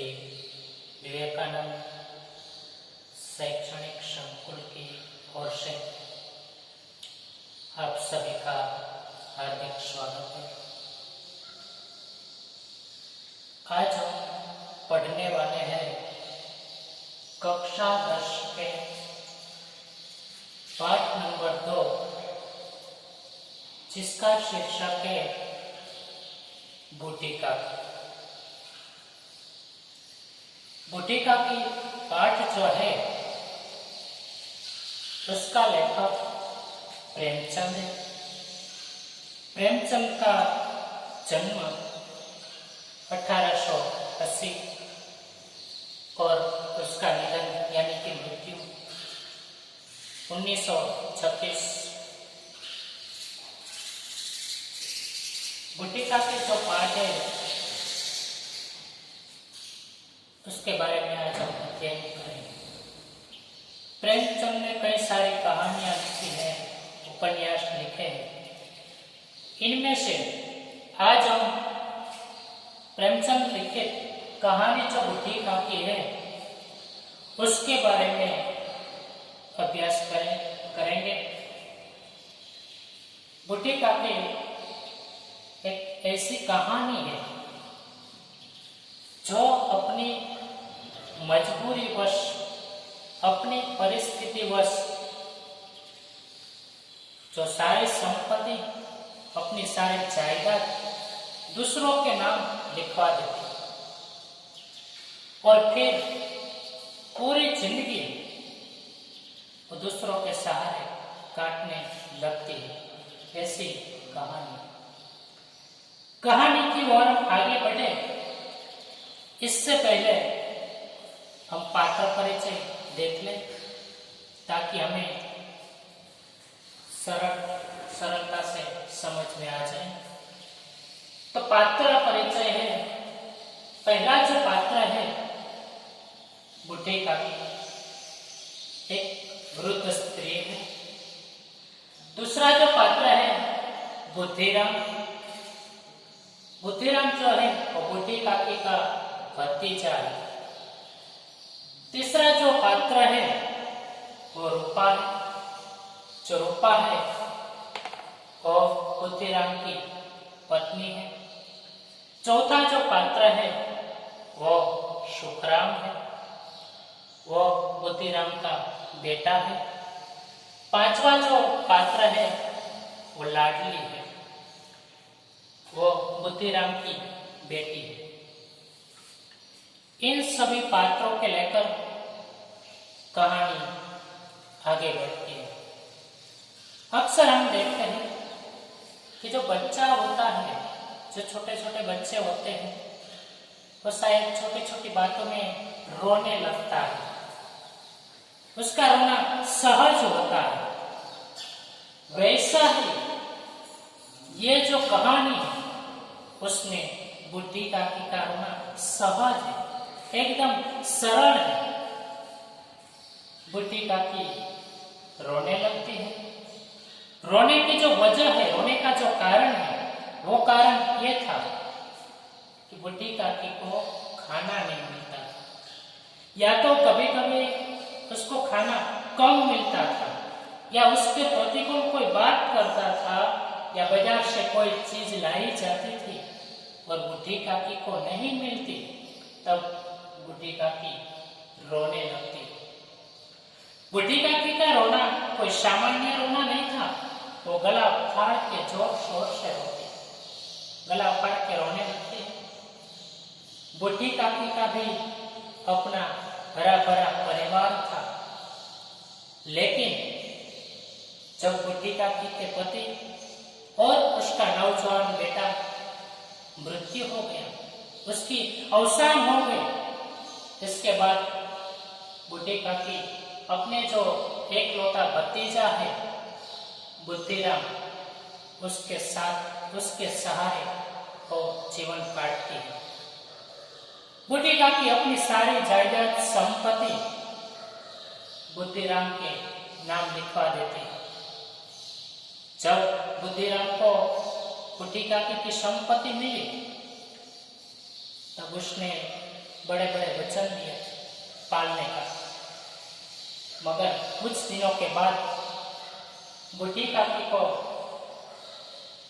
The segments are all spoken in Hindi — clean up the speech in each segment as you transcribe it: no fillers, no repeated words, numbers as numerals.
श्री विवेकानंद शैक्षणिक संकुल की ओर से आप सभी का हार्दिक स्वागत है। आज हम पढ़ने वाले हैं कक्षा 10 के पाठ नंबर 2, जिसका शीर्षक है बूटिका। बूटिका की पाठ जो है उसका लेखक प्रेमचंद है। प्रेमचंद का जन्म 1880 और उसका निधन यानी कि मृत्यु 1936। बूटिका के जो पाठ है उसके बारे में आज हम अध्ययन करेंगे। प्रेमचंद ने कई सारी कहानियां लिखी हैं, उपन्यास लिखे हैं। इनमें से आज हम प्रेमचंद लिखित कहानी जो बूटिका की है उसके बारे में अभ्यास करेंगे। बूटिका की एक ऐसी कहानी है जो अपनी मजबूरी वश, अपनी परिस्थिति वश जो सारी संपत्ति, अपनी सारी जायदाद दूसरों के नाम लिखवा देती और फिर पूरी जिंदगी वो दूसरों के सहारे काटने लगती है। ऐसी कहानी की ओर आगे बढ़े इससे पहले हम पात्र परिचय देख लें ताकि हमें सरलता से समझ में आ जाए। तो पात्र परिचय है, पहला जो पात्र है बूटिका की एक वृद्ध स्त्री है। दूसरा जो पात्र है बुद्धिराम। बुद्धिराम जो है वो बूटिका का भतीजा है। तीसरा जो पात्र है वो रूपा है। जो रूपा है वो बुद्धिराम की पत्नी है। चौथा जो पात्र है वो सुखराम है, वो बुद्धिराम का बेटा है। पांचवा जो पात्र है वो लाडली है, वो बुद्धिराम की बेटी है। इन सभी पात्रों के लेकर कहानी आगे बढ़ती है। अक्सर हम देखते हैं कि जो बच्चा होता है, जो छोटे छोटे बच्चे होते हैं, वो शायद छोटी छोटी बातों में रोने लगता है। उसका रोना सहज होता है। वैसा ही ये जो कहानी है उसमें बूटिका का रोना सहज है, एकदम सरल है। बूटिका की रोने लगती है। रोने की जो वजह है, रोने का जो कारण है, वो कारण ये था कि बूटिका को खाना नहीं मिलता था, या तो कभी कभी उसको खाना कम मिलता था, या उसके प्रतिकूल कोई बात करता था, या बाजार से कोई चीज लाई जाती थी और बूटिका को नहीं मिलती, तब बूटिका रोने लगती। बूटिका का रोना कोई सामान्य रोना नहीं था। वो गला फाड़ के जोर शोर से रोती, गला फाड़ के रोने लगती। बूटिका का भी अपना हरा भरा परिवार था, लेकिन जब बूटिका के पति और उसका नौजवान बेटा मृत्यु हो गया, उसकी अवसान हो गई, इसके बाद बूटिका अपने जो एकलौता भतीजा है बुद्धिराम, उसके साथ, उसके सहारे वो जीवन काटती है। बूटिका की अपनी सारी जायदाद संपत्ति बुद्धिराम के नाम लिखवा देते हैं। जब बुद्धिराम को बूटिका की संपत्ति मिली तब उसने बड़े बड़े वचन दिए पालने का, मगर कुछ दिनों के बाद बूढ़ी काकी को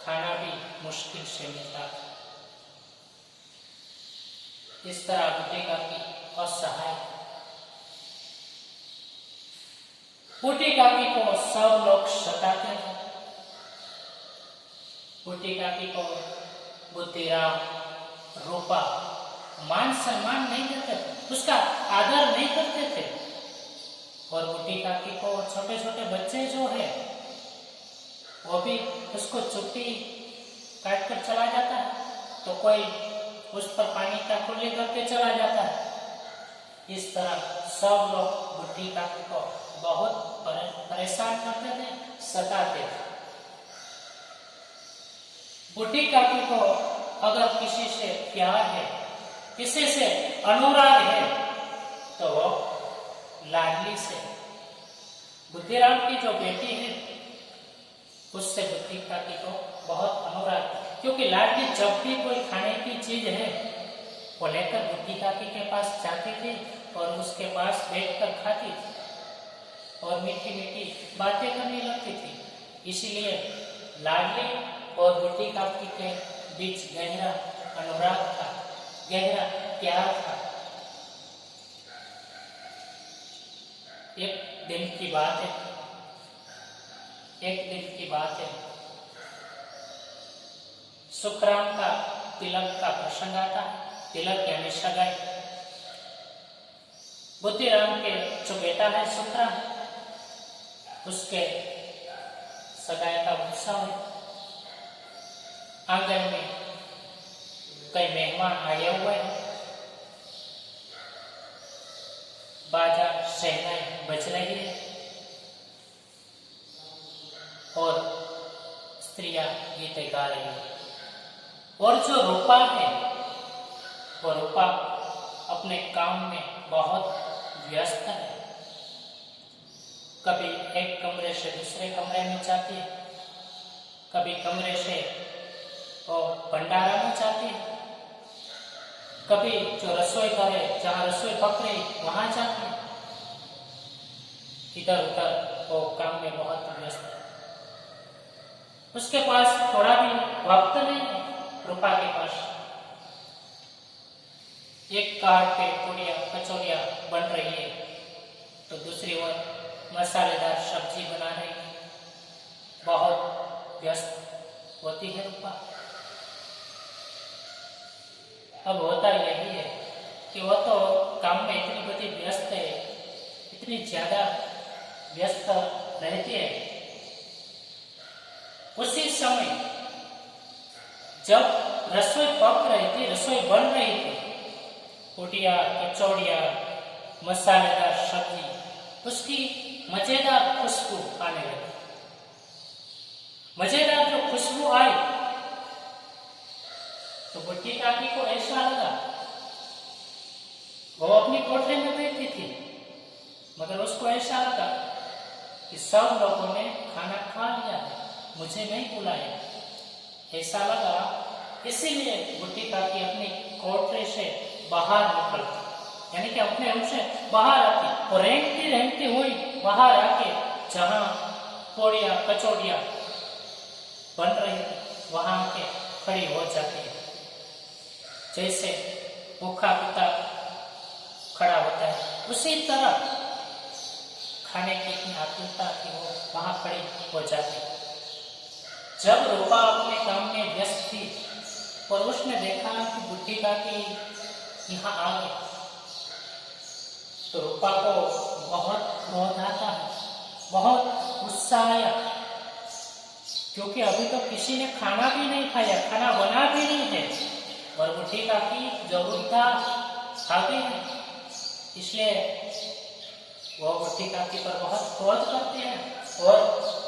खाना भी मुश्किल से मिलता था। इस तरह बूढ़ी काकी असहाय। बूढ़ी काकी को सब लोग सताते थे। बूढ़ी काकी को बुद्धिराम, रूपा मान सम्मान नहीं देते थे, उसका आदर नहीं करते थे। और बूढ़ी काकी को छोटे छोटे बच्चे जो है वो भी उसको चुप्पी काट कर चला जाता है, तो कोई उस पर पानी का कुल्ली करके चला जाता है। इस तरह सब लोग बूढ़ी काकी को बहुत परेशान करते थे, सताते थे। बूढ़ी काकी को अगर किसी से प्यार है, किसी से अनुराग है, तो वो लाडली से, बुद्धिराम की जो बेटी है उससे बूढ़ी काकी को बहुत अनुराग, क्योंकि लाडली जब भी कोई खाने की चीज है वो लेकर बूढ़ी काकी के पास जाती थी और उसके पास बैठकर खाती थी और मीठी मीठी बातें करने लगती थी। इसीलिए लाडली और बूढ़ी काकी के बीच गहरा अनुराग था, गहरा प्यार था। एक दिन की बात है, सुखराम का तिलक का प्रसंग आता है। तिलक यानी सगाई। बुद्धिराम के जो बेटा है सुखराम, उसके सगाई का उत्सव है। आंगन में कई मेहमान आए हुए हैं, बाजा शहनाई बज रही है और स्त्रियां गीत गा रही है। और जो रूपा है, वो रूपा अपने काम में बहुत व्यस्त है। कभी एक कमरे से दूसरे कमरे में जाती है, कभी कमरे से वो भंडारा में जाती है, कभी जो रसोई करे, जहाँ रसोई पक रही वहां जाती है। इधर उधर वो काम में बहुत व्यस्त है। उसके पास थोड़ा भी वक्त नहीं है रूपा के पास। एक कार्ड पे पूड़ियाँ कचौड़ियाँ बन रही है तो दूसरी ओर मसालेदार सब्जी बना रही है। बहुत व्यस्त होती है रूपा। अब होता यही है कि वो तो काम में इतनी बड़ी व्यस्त है, इतनी ज्यादा व्यस्त रहती है। उसी समय जब रसोई पक रही थी, रसोई बन रही थी, पूड़िया कचौड़िया मसालेदार सब्जी, उसकी मजेदार खुशबू आने लगी। मजेदार जो खुशबू आई तो बूढ़ी काकी को ऐसा लगा, वो अपनी कोठरी में बैठी थी, मगर उसको ऐसा लगा कि सब लोगों ने खाना खा लिया है, मुझे नहीं बुलाया। ऐसा लगा, इसीलिए बूढ़ी काकी अपनी कोठरी से बाहर निकलती, यानी कि अपने रूम से बाहर आती और रेंगती रेंगती हुई बाहर आके जहां पूड़ियाँ कचौड़ियाँ बन रही थी वहां आके खड़ी हो जाती है। जैसे भूखा पिता खड़ा होता है, उसी तरह खाने की इतनी आतुरता थी, वो वहां खड़ी हो जाती। जब रूपा अपने काम में व्यस्त थी और उसने देखा कि बूढ़ी काकी यहाँ आ गई, तो रूपा को बहुत क्रोध आता है, बहुत गुस्सा आया, क्योंकि अभी तो किसी ने खाना भी नहीं खाया, खाना बना भी नहीं है और बूढ़ी काकी जो वृद्धा आ गई है, इसलिए वो बूढ़ी काकी पर बहुत क्रोध करते हैं और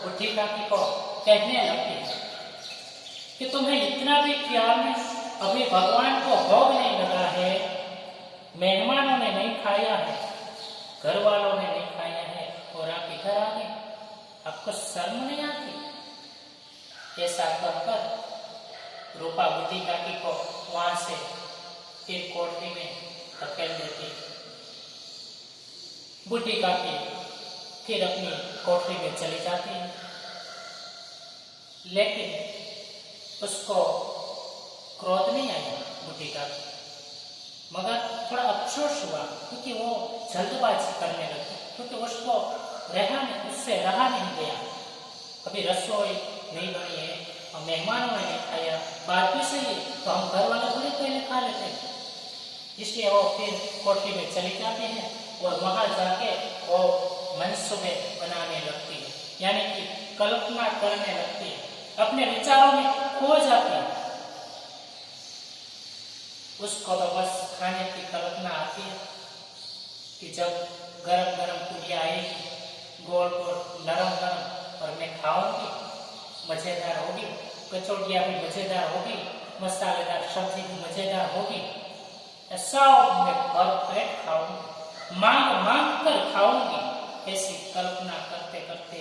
बूढ़ी काकी को कहने लगते हैं कि तुम्हें इतना भी ख्याल में अभी भगवान को भोग नहीं लगा है, मेहमानों ने नहीं खाया है, घर वालों ने नहीं खाया है और आप इधर आ गए, आपको शर्म नहीं आती? ऐसा कहकर रूपा बूढ़ी काकी को वहां से फिर कोठरी में धकेल बूढ़ी काकी फिर अपनी कोठरी में चली जाती है, लेकिन उसको क्रोध नहीं आया बूढ़ी काकी, मगर थोड़ा अफसोस हुआ क्योंकि वो जल्दबाजी करने लगी, क्योंकि उसको उससे रहा नहीं गया। अभी रसोई नहीं बनी है और मेहमानों ने नहीं खाया, बात भी सही है, तो हम घर वाले थोड़ी पहले खा लेते हैं। इसलिए वो फिर कोठरी में चली जाती है और वहां जाके वो मनसूबे बनाने लगती है, यानी कि कल्पना करने लगती है, अपने विचारों में खो जाती है। उसको तो बस खाने की कल्पना आती है कि जब गरम गरम पूड़ियाँ आएगी, गोल गोल नरम नरम, और मैं खाऊंगी, मजेदार होगी, कचौड़ियाँ भी मजेदार होगी, मसालेदार सब्जी भी मजेदार होगी, सब मैं भर पेट खाऊंगी, मांग मांग कर खाऊंगी। ऐसी कल्पना करते करते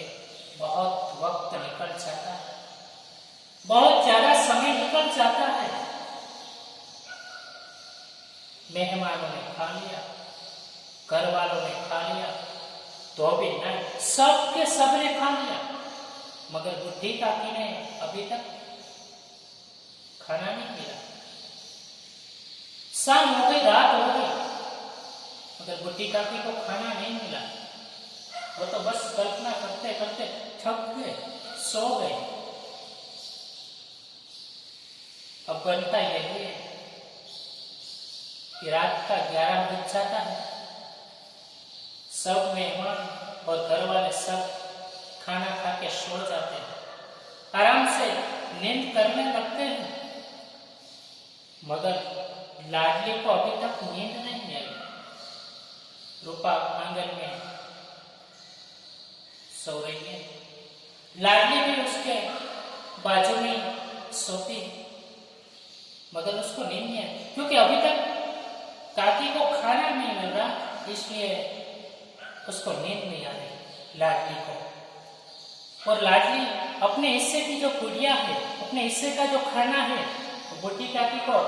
बहुत वक्त निकल जाता है, बहुत ज्यादा समय निकल जाता है। मेहमानों ने खा लिया, घर वालों ने खा लिया, तो भी नहीं, सबके सबने खा लिया, मगर बूढ़ी काकी ने अभी तक खाना नहीं मिला। शाम हो गई, रात हो गई, मगर बूढ़ी काकी को खाना नहीं मिला। वो तो बस कल्पना करते करते थक गए, सो गए। अब बनता यही है कि रात का 11 बज जाता है, सब मेहमान और घर वाले सब खाना खा के सो जाते हैं, आराम से नींद करने लगते हैं, मगर लाडली को अभी तक नींद नहीं आई। रूपा आंगन में सो रही है, लाडली भी उसके बाजू में सोती, मगर उसको नींद नहीं आई, क्योंकि अभी तक काकी को खाना नहीं मिल रहा, इसलिए उसको नींद नहीं आ रही लाडली को। और लाडली अपने हिस्से की जो पूड़ियाँ है, अपने हिस्से का जो खाना है, तो बूढ़ी काकी को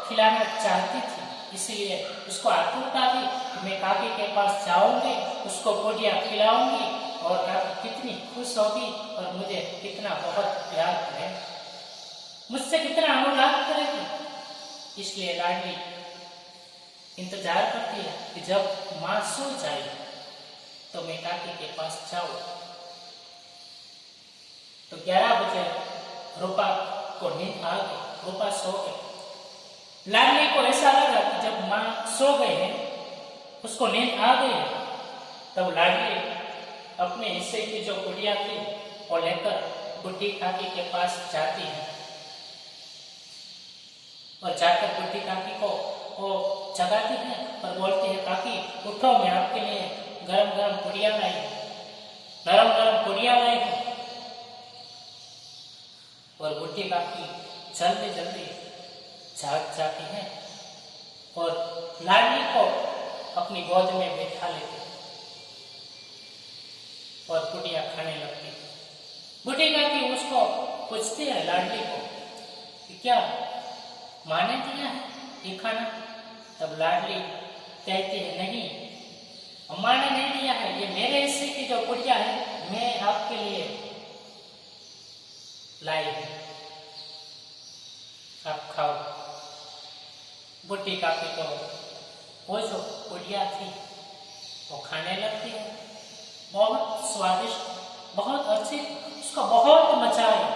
खिलाना चाहती थी, इसीलिए उसको आतुरता थी कि मैं काकी के पास जाऊंगी, उसको पूड़ियाँ खिलाऊंगी और काकी कितनी खुश होगी और मुझे कितना बहुत प्यार करेगी, मुझसे कितना अनुराग करेगी। इसलिए लाडली इंतजार करती है कि जब माँ सो जाए तो मैं काकी के पास जाऊं। तो 11 बजे रूपा को नींद आ गई, रूपा सो गई। लाडली को ऐसा लगा कि जब माँ सो गए हैं, उसको नींद आ गई है, तब लाडली अपने हिस्से की जो गुड़िया थी वो लेकर बूढ़ी काकी के पास जाती है और जाकर बूढ़ी काकी को वो जगाती है और बोलती है, काकी उठो, मैं आपके लिए गरम गरम पूड़ियाँ लाई हूँ, नरम नरम पूड़ियाँ लाई हूँ। और बूढ़ी काकी जल्दी जल्दी जाग जाती है और लाडली को अपनी गोद में बैठा लेती और पूड़ियाँ खाने लगती। बूढ़ी काकी उसको पूछती है लाडली को कि क्या माने दिया है ये खाना? तब लाडली कहती है, नहीं, अम्मा ने नहीं दिया है, ये मेरे हिस्से की जो पूड़ियाँ है मैं आपके लिए लाई हूं, आप खाओ। बूढ़ी काकी तो वो जो पूड़ियाँ थी वो खाने लगती है, बहुत स्वादिष्ट, बहुत अच्छी, उसको बहुत मजा आया।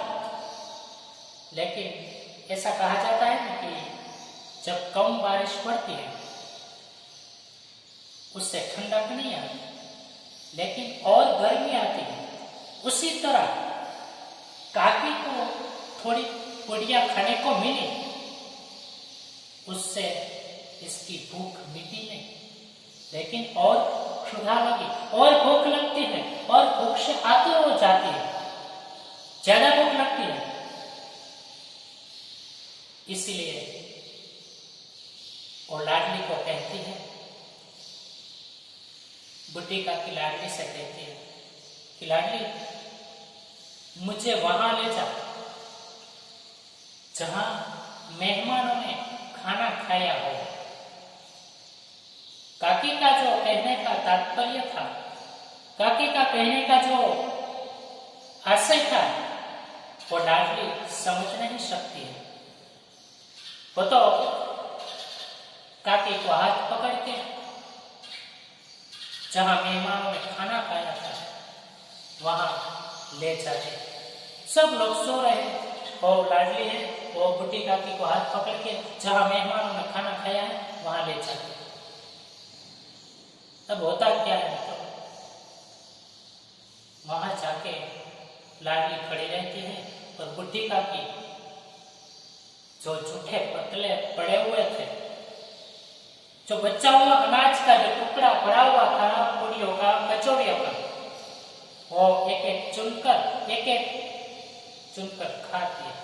लेकिन ऐसा कहा जाता है कि जब कम बारिश पड़ती है उससे ठंडक नहीं आती, लेकिन और गर्मी आती है। उसी तरह काकी को थोड़ी पूड़ियाँ खाने को मिली, उससे इसकी भूख मिटी नहीं, लेकिन और क्षुधा लगी, और भूख लगती है, और भूख से आतुर हो जाती है, ज्यादा भूख लगती है। इसलिए वो लाडली को कहती है, बूढ़ी काकी लाडली से कहती है कि लाडली, मुझे वहां ले जा जहां मेहमानों ने खाना खाया हो, काकी का जो कहने का तात्पर्य था, काकी का कहने का जो आशय था, वो लाडली समझ नहीं सकती है। वो तो काकी को हाथ पकड़ के जहां मेहमानों ने खाना खाया था वहां ले जाते। सब लोग सो रहे हैं और लाडली है वो बुढ़ी काकी को हाथ पकड़ के जहां मेहमानों ने खाना खाया है वहां ले जाते। तब होता क्या है, तो वहां जाके लाडली खड़ी रहती है और बुढ़ी काकी जो जूठे पतले पड़े हुए थे, जो बचा हुआ अनाज का जो टुकड़ा पड़ा हुआ था, पूड़ियों का, कचौड़ियों का, वो एक एक चुनकर खाती है।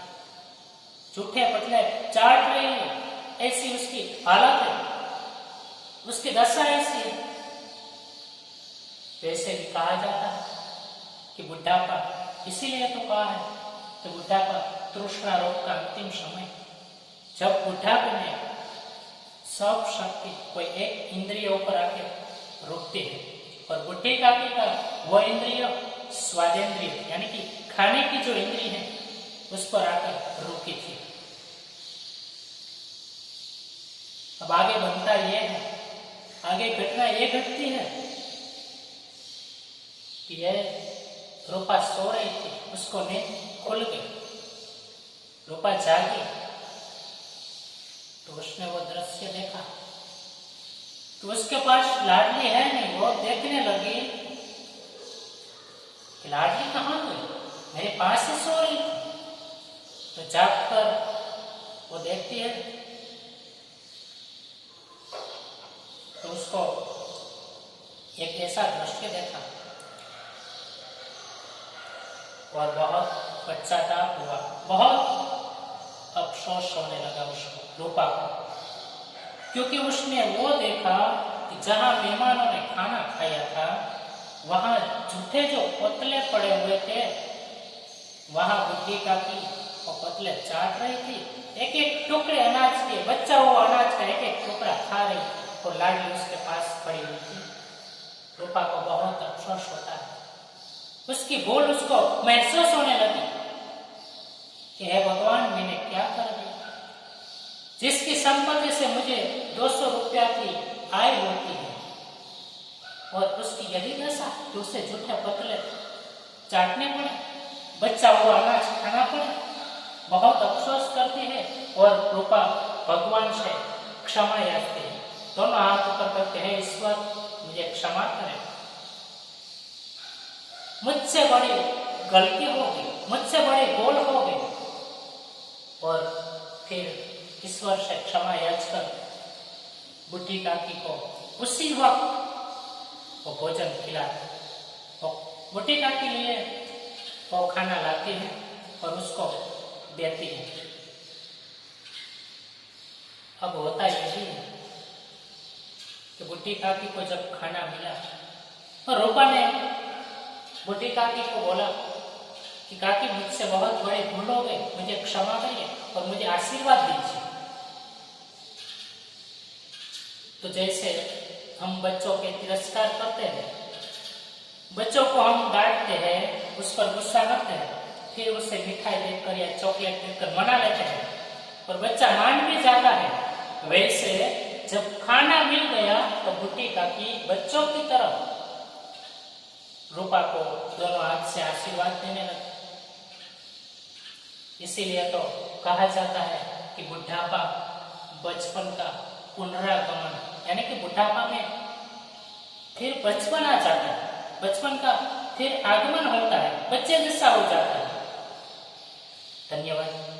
जूठे पतले चाट रही है, ऐसी उसकी हालत है, उसकी दशा ऐसी है। वैसे भी कहा जाता है कि बुढ़ापा इसीलिए तो कहा है कि बुढ़ापा तृष्णा रोग का अंतिम समय, जब बुढ़ापे में सब शक्ति कोई एक इंद्रियों पर आके रुकती है। और बुढ़ी काकी का वो इंद्रिय स्वादेंद्रिय यानी कि खाने की जो इंद्रिय है उस पर आकर रुकी थी। अब आगे बनता ये है, आगे घटना ये घटती है कि यह रूपा सो रही थी, उसको नींद खुल गई, रूपा जागी तो उसने वो दृश्य देखा। तो उसके पास लाडली है नहीं, वो देखने लगी कि लाडली कहाँ गई, मेरे पास ही सो रही थी। तो जागकर वो देखती है तो उसको एक ऐसा दृश्य देखा और बहुत पश्चाताप हुआ, बहुत अफसोस होने लगा उसको, रूपा को, क्योंकि उसने वो देखा कि जहां मेहमानों ने खाना खाया था वहां जूठे जो पतले पड़े हुए थे, वहां बुढ़ी काकी वो पतले चाट रही थी, एक एक टुकड़े अनाज के, बचा हुआ अनाज का एक एक टुकड़ा खा रही और लाडली उसके पास पड़ी हुई थी। रूपा को बहुत अफसोस होता है, उसकी भूल उसको महसूस होने लगी कि हे भगवान, मैंने क्या कर दिया। जिसकी संपत्ति से मुझे 200 रुपया की आय होती है और उसकी यही दशा, तो उसे जूठे पतले चाटने पड़े, बच्चा हुआ अनाज खाना पड़े, बहुत अफसोस करती है और रूपा भगवान से क्षमा याचती है, दोनों हाथ ऊपर करते हैं, ईश्वर मुझे क्षमा करें, मुझसे बड़ी गलती होगी, मुझसे बड़ी भूल होगी। और फिर ईश्वर से क्षमा याचकर बुढ़ी काकी को उसी वक्त वो भोजन खिलाते, वो बुढ़ी काकी लिए वो खाना लाती है और उसको देती है। अब होता यही है कि बुढ़ी काकी को जब खाना मिला और रूपा ने बुढ़ी काकी को बोला कि काकी, मुझसे बहुत बड़े भूल हो गए, मुझे क्षमा करिए और मुझे आशीर्वाद दीजिए। तो जैसे हम बच्चों के तिरस्कार करते हैं, बच्चों को हम डांटते हैं, उस पर गुस्सा करते हैं, फिर उसे मिठाई देकर या चॉकलेट देकर मना लेते हैं और बच्चा मान भी जाता है, वैसे जब खाना मिल गया तो बुढ़ी काकी बच्चों की तरफ रूपा को दोनों हाथ से आशीर्वाद देने लगी। इसीलिए तो कहा जाता है कि बुढ़ापा बचपन का पुनरागमन, यानी कि बुढ़ापा में फिर बचपन आ जाता है, बचपन का फिर आगमन होता है, बच्चे जैसा हो जाता है। धन्यवाद।